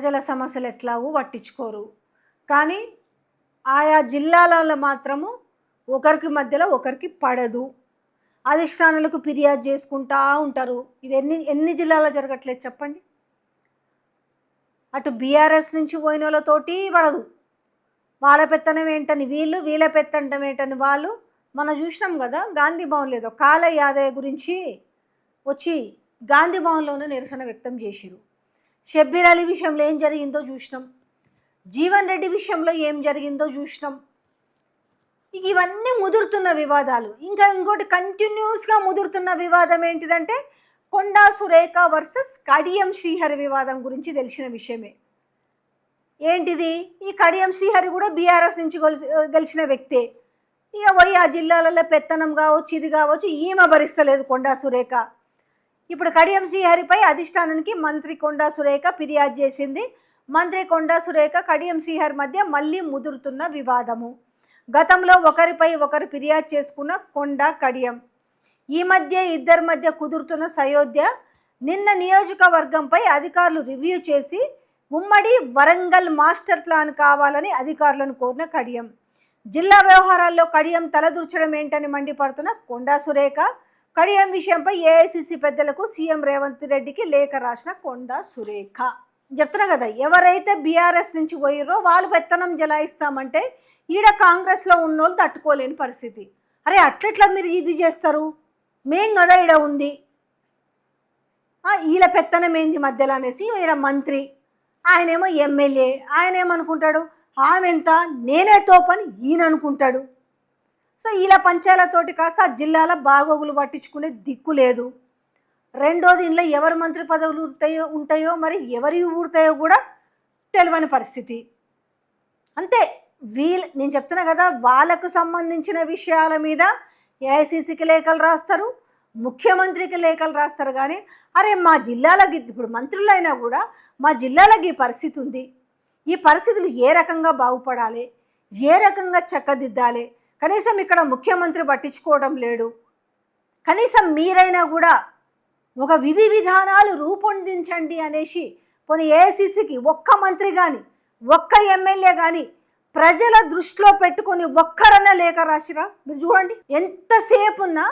ప్రజల సమస్యలు ఎట్లాగూ పట్టించుకోరు. కానీ ఆయా జిల్లాలలో మాత్రము ఒకరికి మధ్యలో ఒకరికి పడదు. అధిష్టానాలకు ఫిర్యాదు చేసుకుంటూ ఉంటారు. ఇది ఎన్ని జిల్లాలో జరగట్లేదు చెప్పండి. అటు బీఆర్ఎస్ నుంచి పోయిన వాళ్ళతోటి పడదు. వాళ్ళ పెత్తనం ఏంటని వీళ్ళు, వీళ్ళ పెత్తనం ఏంటని వాళ్ళు. మనం చూసినాం కదా, గాంధీ భవన్ లేదో కాల యాదయ్య గురించి వచ్చి గాంధీ భవన్లోనే నిరసన వ్యక్తం చేసిరు. షబ్బీర్ అలీ విషయంలో ఏం జరిగిందో చూసినాం. జీవన్ రెడ్డి విషయంలో ఏం జరిగిందో చూసినాం. ఇవన్నీ ముదురుతున్న వివాదాలు. ఇంకోటి కంటిన్యూస్గా ముదురుతున్న వివాదం ఏంటిదంటే కొండా సురేఖ వర్సెస్ కడియం శ్రీహరి వివాదం గురించి తెలిసిన విషయమే. ఏంటిది? ఈ కడియం శ్రీహరి కూడా బీఆర్ఎస్ నుంచి గెలిచిన వ్యక్తే. ఇక పోయి ఆ జిల్లాలలో పెత్తనం కావచ్చు, ఇది కావచ్చు, ఈమె భరిస్తలేదు కొండా సురేఖ. ఇప్పుడు కడియం శ్రీహరిపై అధిష్టానానికి మంత్రి కొండా సురేఖ ఫిర్యాదు చేసింది. మంత్రి కొండా సురేఖ కడియం శ్రీహరి మధ్య మళ్ళీ ముదురుతున్న వివాదము. గతంలో ఒకరిపై ఒకరు ఫిర్యాదు చేసుకున్న కొండా కడియం. ఈ మధ్య ఇద్దరి మధ్య కుదురుతున్న సయోధ్య. నిన్న నియోజకవర్గంపై అధికారులు రివ్యూ చేసి ఉమ్మడి వరంగల్ మాస్టర్ ప్లాన్ కావాలని అధికారులను కోరిన కడియం. జిల్లా వ్యవహారాల్లో కడియం తలదూర్చడం ఏంటని మండిపడుతున్న కొండా సురేఖ. కడియం విషయంపై ఏఐసిసి పెద్దలకు సీఎం రేవంత్ రెడ్డికి లేఖ రాసిన కొండా సురేఖ. చెప్తున్నా కదా, ఎవరైతే బీఆర్ఎస్ నుంచి పోయిర్రో వాళ్ళు పెత్తనం జలాయిస్తామంటే ఈడ కాంగ్రెస్లో ఉన్నోళ్ళు తట్టుకోలేని పరిస్థితి. అరే అట్లెట్లా మీరు ఇది చేస్తారు? మేం కదా ఈడ ఉంది, ఈల పెత్తనం ఏంది మధ్యలో అనేసి ఈడ మంత్రి, ఆయనేమో ఎమ్మెల్యే, ఆయన ఏమనుకుంటాడు, ఆమె ఎంత నేనే తోపని ఈయన అనుకుంటాడు. సో ఇలా పంచాయతీతోటి కాస్త ఆ జిల్లాల బాగోగులు పట్టించుకునే దిక్కు లేదు. రెండోది, ఇంట్లో ఎవరు మంత్రి పదవులు ఉంటాయో మరి ఎవరి ఊడతాయో కూడా తెలియని పరిస్థితి. అంతే. నేను చెప్తున్నా కదా, వాళ్ళకు సంబంధించిన విషయాల మీద ఏఐసిసికి లేఖలు రాస్తారు, ముఖ్యమంత్రికి లేఖలు రాస్తారు. కానీ అరే మా జిల్లాలకి ఇప్పుడు మంత్రులైనా కూడా మా జిల్లాలకి ఈ పరిస్థితి ఉంది, ఈ పరిస్థితులు ఏ రకంగా బాగుపడాలి, ఏ రకంగా చక్కదిద్దాలి, కనీసం ఇక్కడ ముఖ్యమంత్రి పట్టించుకోవడం లేడు. కనీసం మీరైనా కూడా ఒక విధి విధానాలు రూపొందించండి అనేసి పోనీ ఏఐసిసికి ఒక్క మంత్రి కానీ ఒక్క ఎమ్మెల్యే కానీ ప్రజల దృష్టిలో పెట్టుకొని ఒక్కరన్నా లేఖ రాసిరా? మీరు చూడండి, ఎంతసేపు ఉన్నా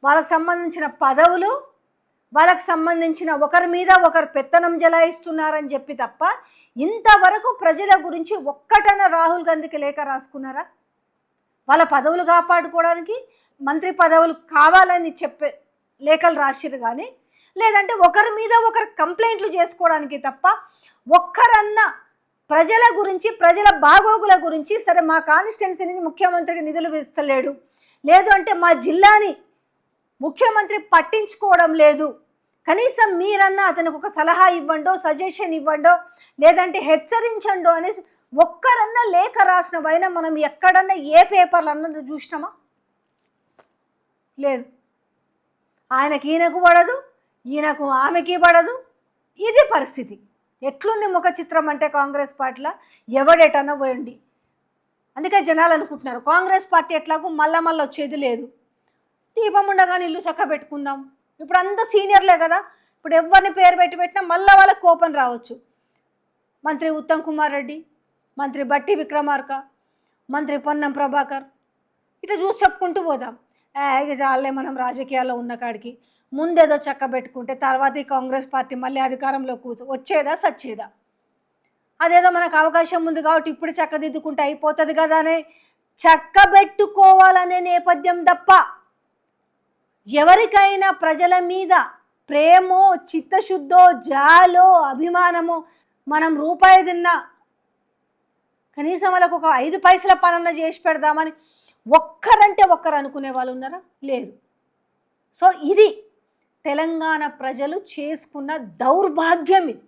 వాళ్ళకు సంబంధించిన పదవులు, వాళ్ళకు సంబంధించిన ఒకరి మీద ఒకరు పెత్తనం జలాయిస్తున్నారని చెప్పి తప్ప ఇంతవరకు ప్రజల గురించి ఒక్కటన రాహుల్ గాంధీకి లేఖ రాసుకున్నారా? వాళ్ళ పదవులు కాపాడుకోవడానికి మంత్రి పదవులు కావాలని చెప్పే లేఖలు రాసిరు. కానీ లేదంటే ఒకరి మీద ఒకరు కంప్లైంట్లు చేసుకోవడానికి తప్ప ఒక్కరన్నా ప్రజల గురించి, ప్రజల బాగోగుల గురించి, సరే మా కాన్స్టిట్యున్సీ నుంచి ముఖ్యమంత్రికి నిధులు ఇస్తలేడు, లేదు అంటే మా జిల్లాని ముఖ్యమంత్రి పట్టించుకోవడం లేదు, కనీసం మీరన్నా అతనికి ఒక సలహా ఇవ్వండో, సజెషన్ ఇవ్వండో, లేదంటే హెచ్చరించండో అనేసి ఒక్కరన్నా లేఖ రాసిన పైన మనం ఎక్కడన్నా ఏ పేపర్లు అన్నది చూసినామా? లేదు. ఆయనకి ఈయనకు పడదు, ఈయనకు ఆమెకి పడదు. ఇది పరిస్థితి. ఎట్లుంది ముఖ చిత్రం అంటే కాంగ్రెస్ పార్టీలో ఎవడెటన్నా పోయండి. అందుకే జనాలు అనుకుంటున్నారు కాంగ్రెస్ పార్టీ ఎట్లాగూ మళ్ళా వచ్చేది లేదు, దీపం ఉండగానే ఇల్లు చక్క పెట్టుకుందాం. ఇప్పుడు అంతా సీనియర్లే కదా, ఇప్పుడు ఎవరిని పేరు పెట్టినా మళ్ళీ వాళ్ళకి కోపం రావచ్చు. మంత్రి ఉత్తమ్ కుమార్ రెడ్డి, మంత్రి బట్టి విక్రమార్క, మంత్రి పొన్నం ప్రభాకర్, ఇట్లా చూసి చెప్పుకుంటూ పోదాం. ఇక చాలే మనం రాజకీయాల్లో ఉన్న కాడికి ముందేదో చక్క పెట్టుకుంటే తర్వాత ఈ కాంగ్రెస్ పార్టీ మళ్ళీ అధికారంలో వచ్చేదా సచ్చేదా? అదేదో మనకు అవకాశం ఉంది కాబట్టి ఇప్పుడు చక్కదిద్దుకుంటే అయిపోతుంది కదా అనే చక్కబెట్టుకోవాలనే నేపథ్యం తప్ప ఎవరికైనా ప్రజల మీద ప్రేమో, చిత్తశుద్ధో, జాలో, అభిమానమో, మనం రూపాయి తిన్నా కనీసం వాళ్ళకు ఒక 5 పైసల పనన్న చేసి పెడదామని ఒక్కరంటే ఒక్కరు అనుకునే వాళ్ళు ఉన్నారా? లేదు. సో ఇది తెలంగాణ ప్రజలు చేసుకున్న దౌర్భాగ్యం. ఇది